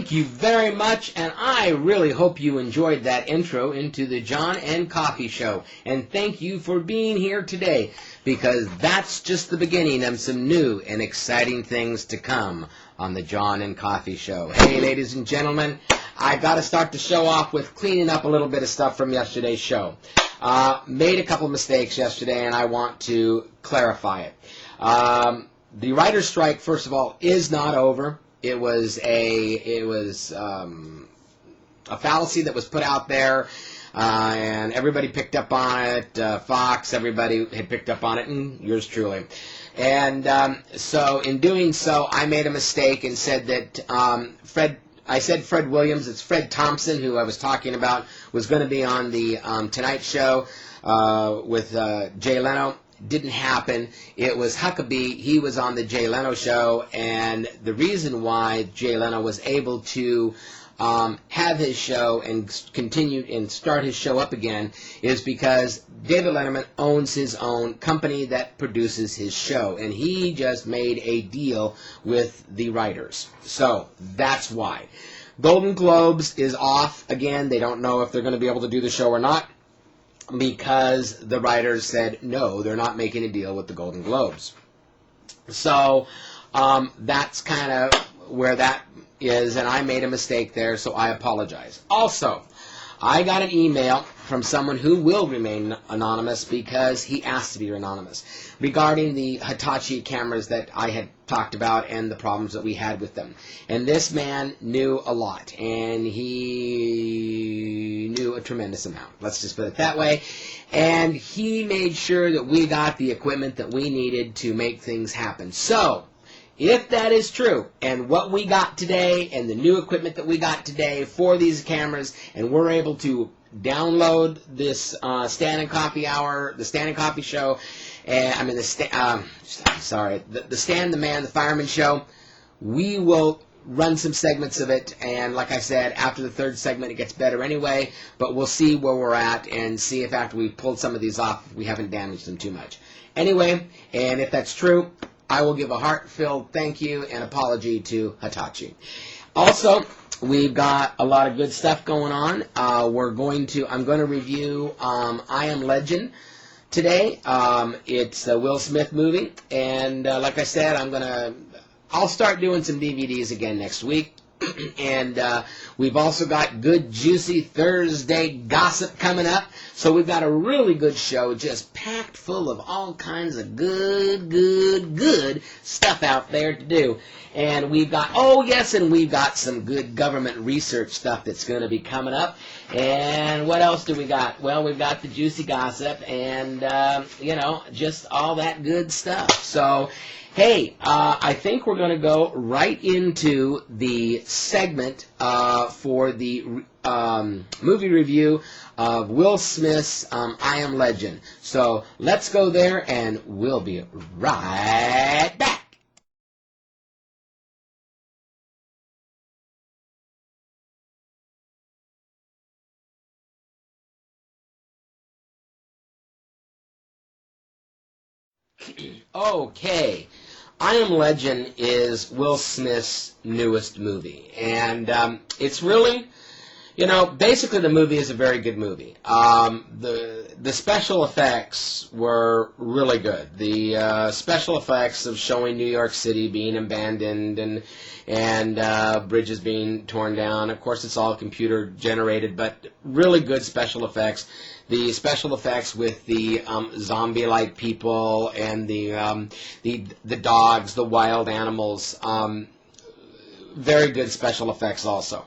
Thank you very much, and I really hope you enjoyed that intro into the Jon and Coffee Show. And thank you for being here today, because that's just the beginning of some new and exciting things to come on the Jon and Coffee Show. Hey, ladies and gentlemen, I got to start the show off with cleaning up a little bit of stuff from yesterday's show. Made a couple mistakes yesterday, and I want to clarify it. The writer's strike, first of all, is not over. It was a fallacy that was put out there, and everybody picked up on it. Fox, everybody had picked up on it, and yours truly. And so in doing so, I made a mistake and said that I said Fred Williams. It's Fred Thompson, who I was talking about, was going to be on the Tonight Show with Jay Leno. Didn't happen. It was Huckabee. He was on the Jay Leno show, and the reason why Jay Leno was able to have his show and continue and start his show up again is because David Letterman owns his own company that produces his show, and he just made a deal with the writers. So that's why. Golden Globes is off again. They don't know if they're going to be able to do the show or not, because the writers said no, they're not making a deal with the Golden Globes. So that's kind of where that is, and I made a mistake there, so I apologize. Also, I got an email from someone who will remain anonymous because he asked to be anonymous regarding the Hitachi cameras that I had talked about and the problems that we had with them. And this man knew a lot, and he knew a tremendous amount. Let's just put it that way. And he made sure that we got the equipment that we needed to make things happen. So, if that is true, and what we got today, and the new equipment that we got today for these cameras, and we're able to download this Stand and Coffee Hour, the Stand and Coffee Show, the Stand, the Man, the Fireman Show, we will run some segments of it, and like I said, after the third segment it gets better anyway, but we'll see where we're at and see if after we pulled some of these off, we haven't damaged them too much. Anyway, and if that's true, I will give a heart-filled thank you and apology to Hitachi. Also, we've got a lot of good stuff going on. I'm going to review I Am Legend today. It's a Will Smith movie, and like I said, I'll start doing some DVDs again next week. And we've also got good, juicy Thursday gossip coming up. So we've got a really good show just packed full of all kinds of good stuff out there to do. And we've got, we've got some good government research stuff that's going to be coming up. And what else do we got? Well, we've got the juicy gossip and, just all that good stuff. So, hey, I think we're going to go right into the segment for the movie review of Will Smith's I Am Legend. So let's go there, and we'll be right back. Okay. I Am Legend is Will Smith's newest movie, and it's really, basically the movie is a very good movie. The special effects were really good. The special effects of showing New York City being abandoned and bridges being torn down. Of course, it's all computer generated, but really good special effects. The special effects with the zombie-like people and the dogs, the wild animals, very good special effects also.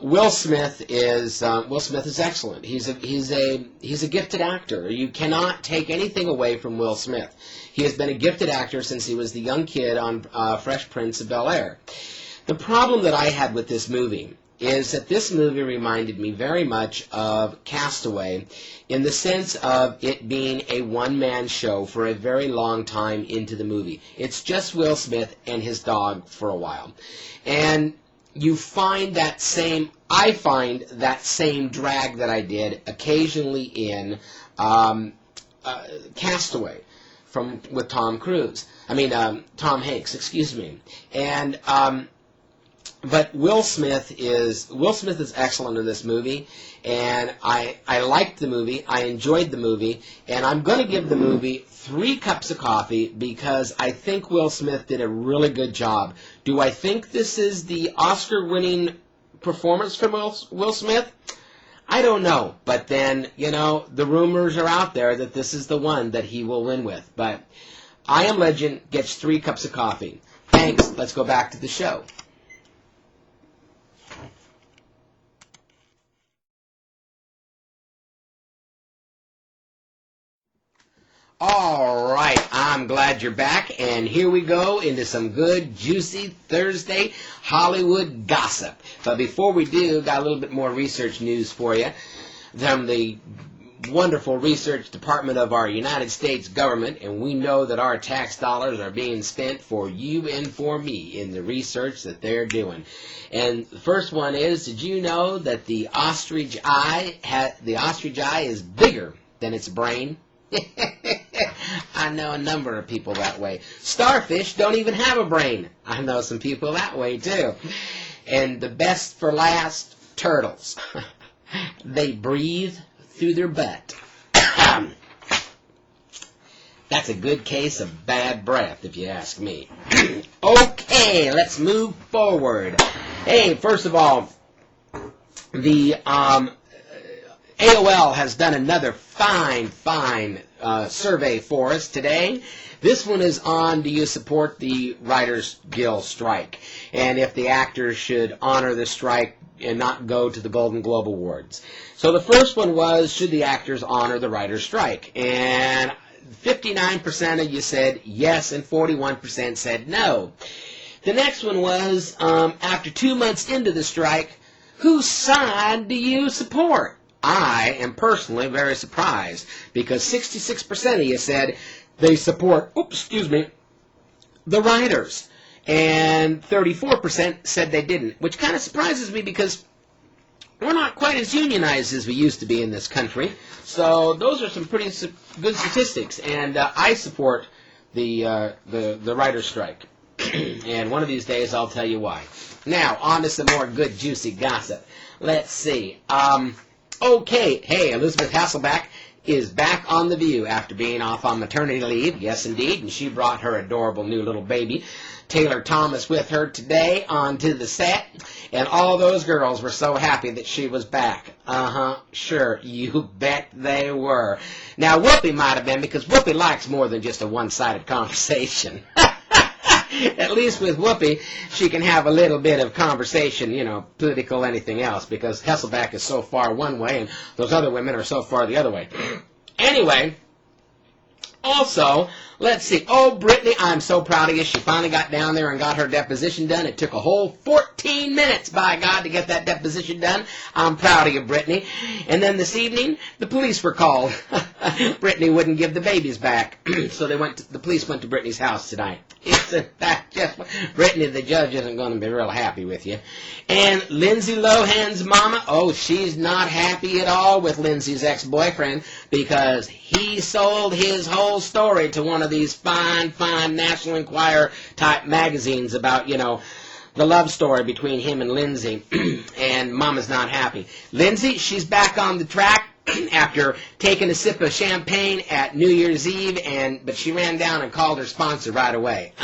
Will Smith is excellent. He's a gifted actor. You cannot take anything away from Will Smith. He has been a gifted actor since he was the young kid on Fresh Prince of Bel-Air. The problem that I had with this movie is that this movie reminded me very much of Castaway in the sense of it being a one-man show for a very long time into the movie. It's just Will Smith and his dog for a while. And I find that same drag that I did occasionally in Castaway with Tom Hanks, excuse me. And But Will Smith is excellent in this movie, and I liked the movie. I enjoyed the movie, and I'm going to give the movie 3 cups of coffee because I think Will Smith did a really good job. Do I think this is the Oscar-winning performance from Will Smith? I don't know, but then, the rumors are out there that this is the one that he will win with. But I Am Legend gets 3 cups of coffee. Thanks. Let's go back to the show. All right, I'm glad you're back, and here we go into some good, juicy Thursday Hollywood gossip. But before we do, got a little bit more research news for you from the wonderful research department of our United States government, and we know that our tax dollars are being spent for you and for me in the research that they're doing. And the first one is, did you know that the ostrich eye is bigger than its brain? I know a number of people that way. Starfish don't even have a brain. I know some people that way too. And the best for last, turtles. They breathe through their butt. That's a good case of bad breath, if you ask me. Okay, let's move forward. Hey, first of all, the AOL has done another fine survey for us today. This one is on, do you support the Writers Guild strike? And if the actors should honor the strike and not go to the Golden Globe Awards. So the first one was, should the actors honor the writers' strike? And 59% of you said yes, and 41% said no. The next one was, after 2 months into the strike, whose side do you support? I am personally very surprised because 66% of you said they support, the writers. And 34% said they didn't, which kind of surprises me because we're not quite as unionized as we used to be in this country. So those are some pretty good statistics, and I support the writers' strike. And one of these days I'll tell you why. Now, on to some more good, juicy gossip. Let's see. Okay, hey, Elizabeth Hasselbeck is back on The View after being off on maternity leave. Yes, indeed, and she brought her adorable new little baby, Taylor Thomas, with her today onto the set, and all those girls were so happy that she was back. Sure, you bet they were. Now, Whoopi might have been, because Whoopi likes more than just a one-sided conversation. At least with Whoopi, she can have a little bit of conversation, political, anything else, because Hasselbeck is so far one way, and those other women are so far the other way. Anyway, also, let's see. Oh, Brittany, I'm so proud of you. She finally got down there and got her deposition done. It took a whole 14 minutes, by God, to get that deposition done. I'm proud of you, Brittany. And then this evening, the police were called. Brittany wouldn't give the babies back. So the police went to Brittany's house tonight. Isn't that just... Brittany, the judge isn't going to be real happy with you. And Lindsay Lohan's mama, she's not happy at all with Lindsay's ex-boyfriend because he sold his whole story to one of these fine National Enquirer type magazines about, the love story between him and Lindsay. And Mama's not happy. Lindsay, she's back on the track after taking a sip of champagne at New Year's Eve, but she ran down and called her sponsor right away.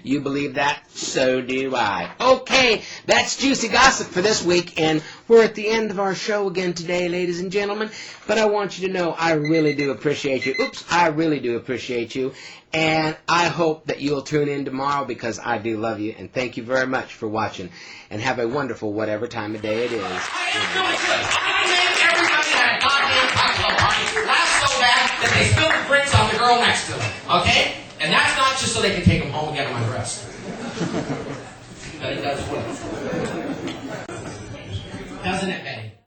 You believe that? So do I. Okay, that's Juicy Gossip for this week, and we're at the end of our show again today, ladies and gentlemen, but I want you to know I really do appreciate you. I really do appreciate you, and I hope that you'll tune in tomorrow because I do love you, and thank you very much for watching, and have a wonderful whatever time of day it is. Laugh so bad that they spilled the drinks on the girl next to them, okay? And that's not just so they can take them home and get them undressed. But it does work. Doesn't it, babe?